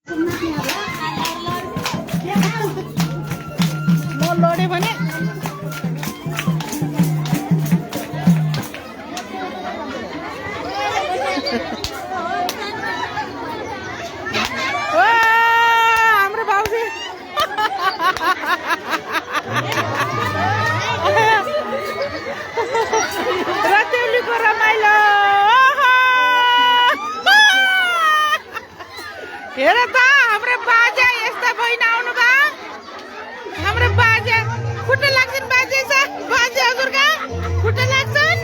म लडे भने हाम्रो बाबुजी रतेउलीको रमाइलो हेर त हाम्रो बाजे यस्ता बहिनी आउनु बा हाम्रो बाजे खुट्टा लाग्छन् बाजे छ बाजे हजुरका खुट्टा लाग्छन्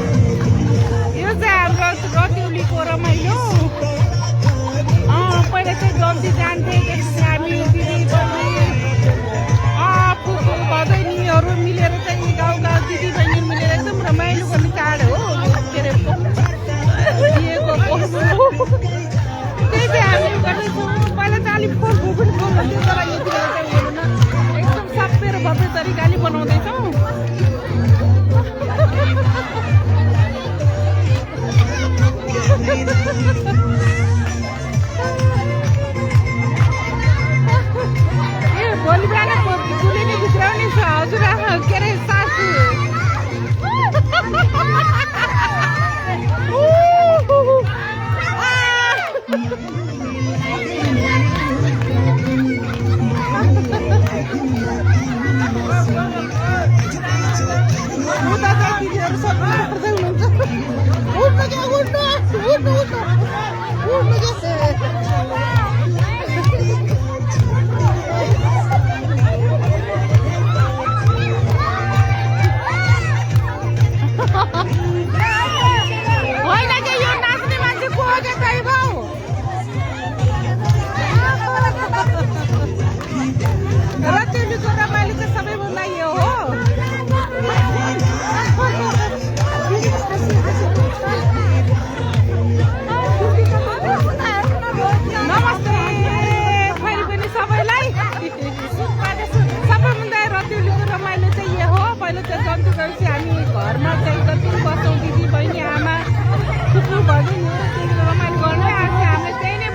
यो चाहिँ हाम्रो रतिउलीको रमाइलो पहिला चाहिँ जल्दी जान्थे त्यसपछि हामी दिदी बहिनी फुपू भदैनीहरू मिलेर चाहिँ गाउँ गाउँ दिदी बहिनी मिलेर एकदम रमाइलो गर्ने चाड हो के अरे दिएको त्यही चाहिँ हामी गर्दैछौँ पहिला चाहिँ अलिक फोन फुकुन बोल्थ्यो तर यति बेला चाहिँ एकदम सबै र भव्य तरिकाले बनाउँदैछौँ ए भोलि बिहान दुलिनी भित्राउने छ हजुर के अरे सासू उता चाहिँ दिदीहरू सबै गर्दै हुनुहुन्छ उठ्नु क्या उठ्नु उठ्नु उठ्नु उठ्नु होइन कि यो नाच्ने मान्छे को हो क्या कहीँ भाउ रतिउलीको रमाइलो चाहिँ सबैभन्दा यो हो नमस्ते फेरि पनि सबैलाई सबैभन्दा रतिउलीको रमाइलो चाहिँ यो हो पहिला चाहिँ जन्तु गएपछि हामी घरमा चाहिँ जति बस्छौँ दिदी बहिनी आमा फुपू भदैनीहरू रमाइलो गर्नै आज हामीले त्यही नै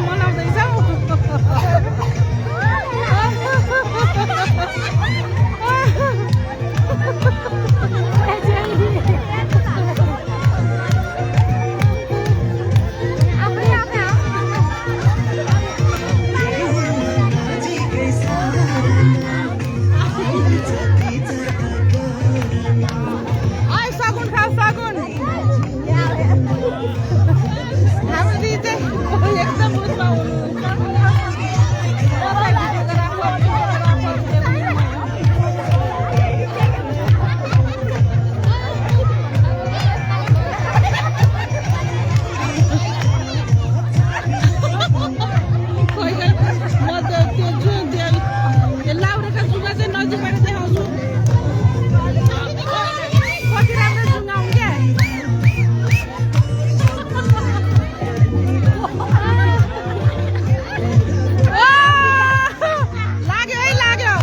मनाउँदैछौँ सगुन खाऊ सगुन हाम्रो चाहिँ एकदम उसमा लाउरेका जुगा चाहिँ नजिकबाट देखाउँछु कति राम्रो जुगा हुन्छ लाग्यो है लाग्यो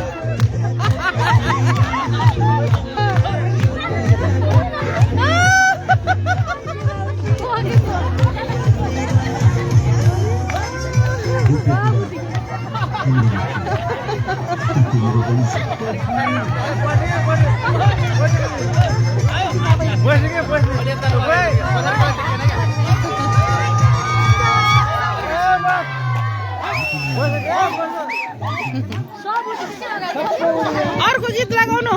अर्को गीत लगाउनु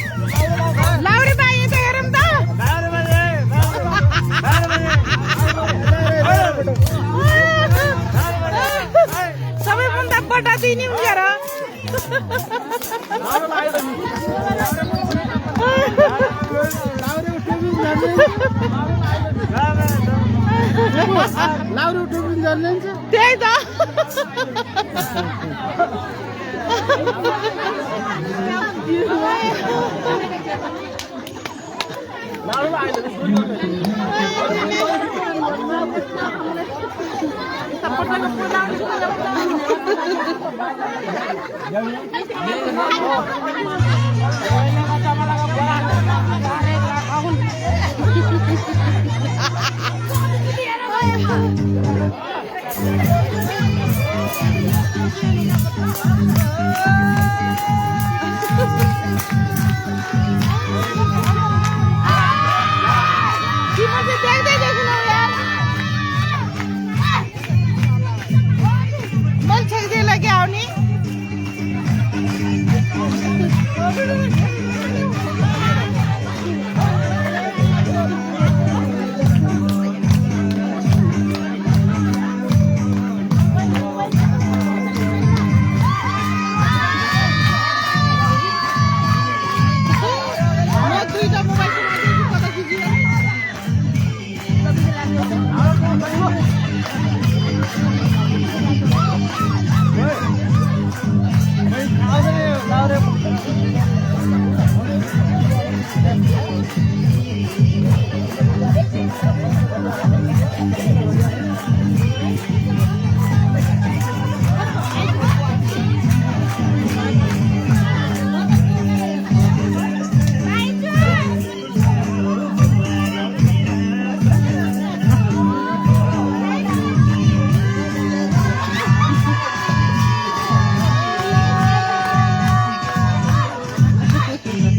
लाउरे बाई यता हेरौँ त सबैभन्दा बडा दिने उनीहरु लाउरे टोपिन जान्नुहुन्छ त्यही त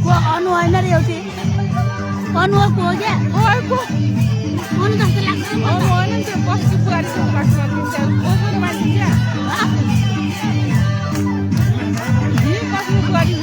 अनु होइन रे एउटी अनुको हो क्या को अनु जस्तो लाग्छ होइन त्यो बस्ती बुहारी जस्तो लाग्छ कसरी मान्छे क्या बस्ती बुहारी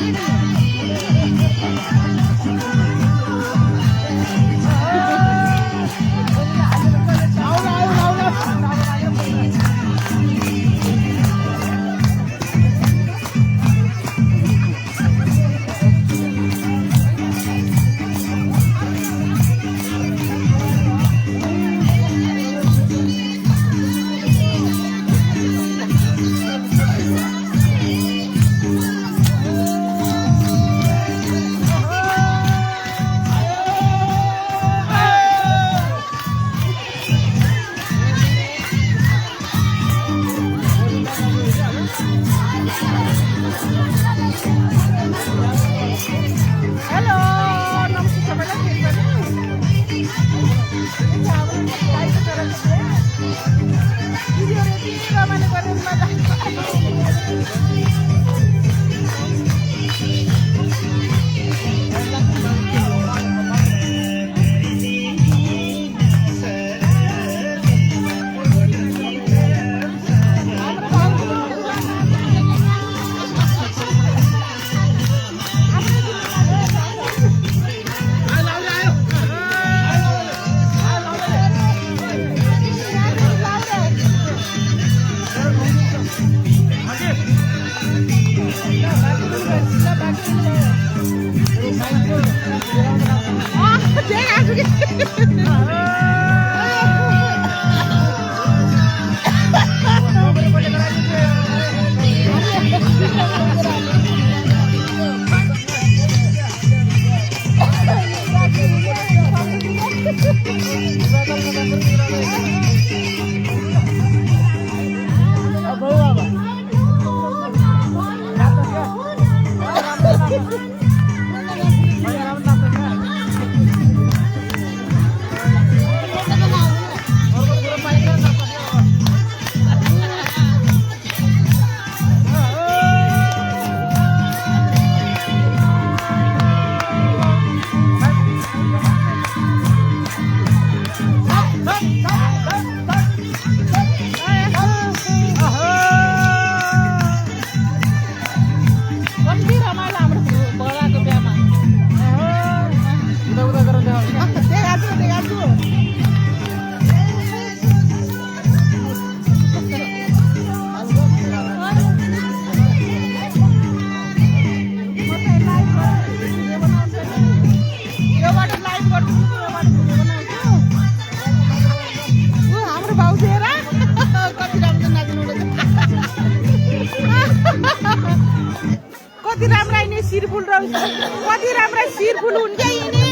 कति राम्रा यिनी शिरफुल कति राम्रा शिरफुल हुन्छ यिनी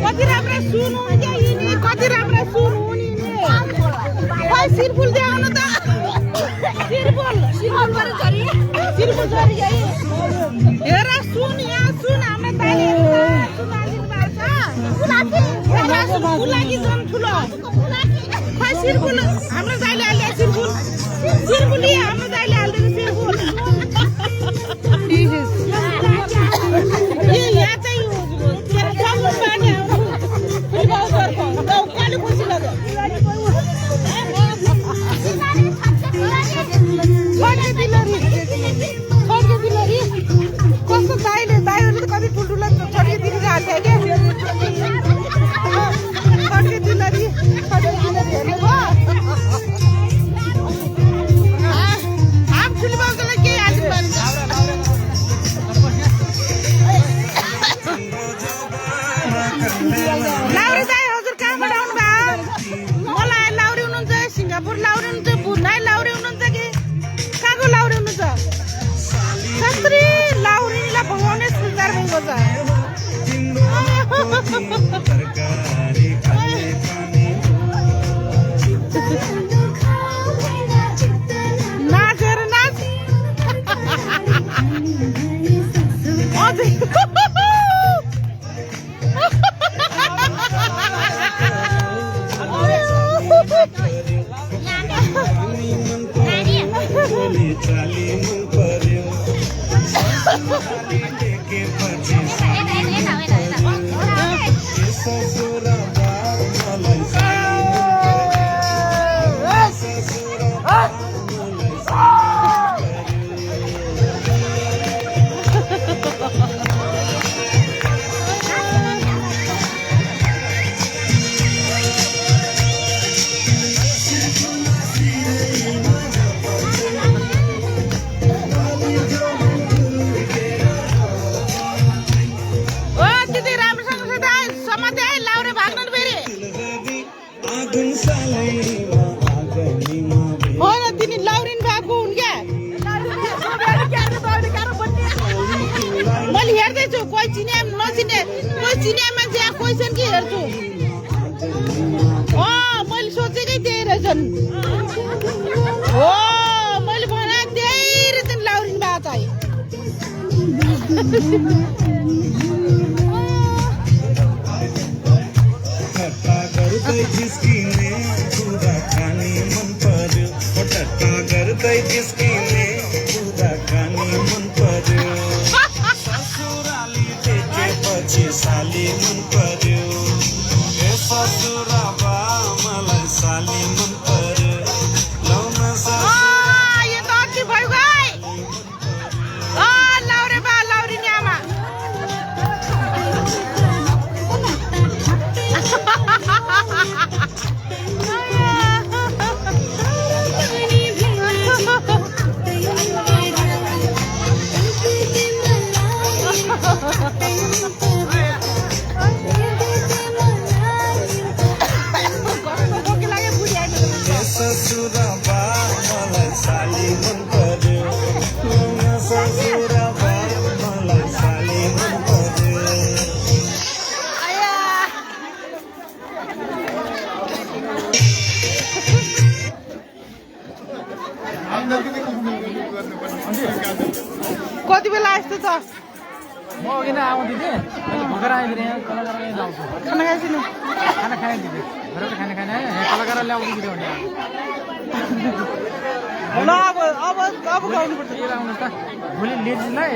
कति राम्रा सुन हुन्छ यिनी कति राम्रा सुन हुन् यिनी खै शिरफुल देखाउनु त शिरफुल शिरफुल झरी गई हेर सुन यहाँ सुन हाम्रो दाइले सुन हालिदिनु भएको छ फुलाकी झन् ठुलो खै शिरफुल हाम्रो दाइले हाल्यो शिरफुल शिरफुली हाम्रो दाइले हाल्दैन शिरफुल यहाँ चाहिँ जम्मु पानी कहिले खुसी लाग्यो कस्तो दाइले दाइहरूले त कति ठुल्ठुलो छड्के दिइरहेको थियो क्या छड्के दिलरी हेर्नु भयो हाफ ठुलो बाउकोलाई केही हाल्नु पर्छ लाउरी दाइ हजुर कहाँबाट आउनु भयो मलाई लाउरी हुनुहुन्छ सिङ्गापुर लाउरी हुनुहुन्छ बुनाई लाउरी हुनुहुन्छ कि कहाँको लाउरी हुनुहुन्छ शास्त्री लाउरीलाई भगाउने सुधार भएको छ नाचेर नाच अझै हो न तिनी लाउरिन भएको हुन् क्या मैले हेर्दैछु कोही चिने नचिने कोही चिने मान्छे कोही छन् कि हेर्छु मैले सोचेकै त्यही रहेछन् हो मैले भने त्यही रहेछन् लाउरिन भएको चाहिँ जिस्किने कुराकानी मन पर्यो टट्टा गर्दै जिस्किने कुराकानी मन पर्यो ससुराली देखेपछि साली मन पर्यो ए ससुरा बा मलाई साली मन पर्यो लौन यो त अति भयो गाई लाउरे बा लाउरी नि आमा ससुरा बा मलाई साली मन पर्यो लौन ससुरा बा मलाई साली मन पर्यो कति बेला यस्तो छ म किन आउँदै थिएँ भर्खर आइदिने कलाकार ल्याउँछु खाना खाइदिनु खाना खाएँ दिदी घर खाना खाने आयो यहाँ कलाकार ल्याउँदै दिदी भने ल अब गाउनुपर्छ आउनु त भोलि लेजिसलाई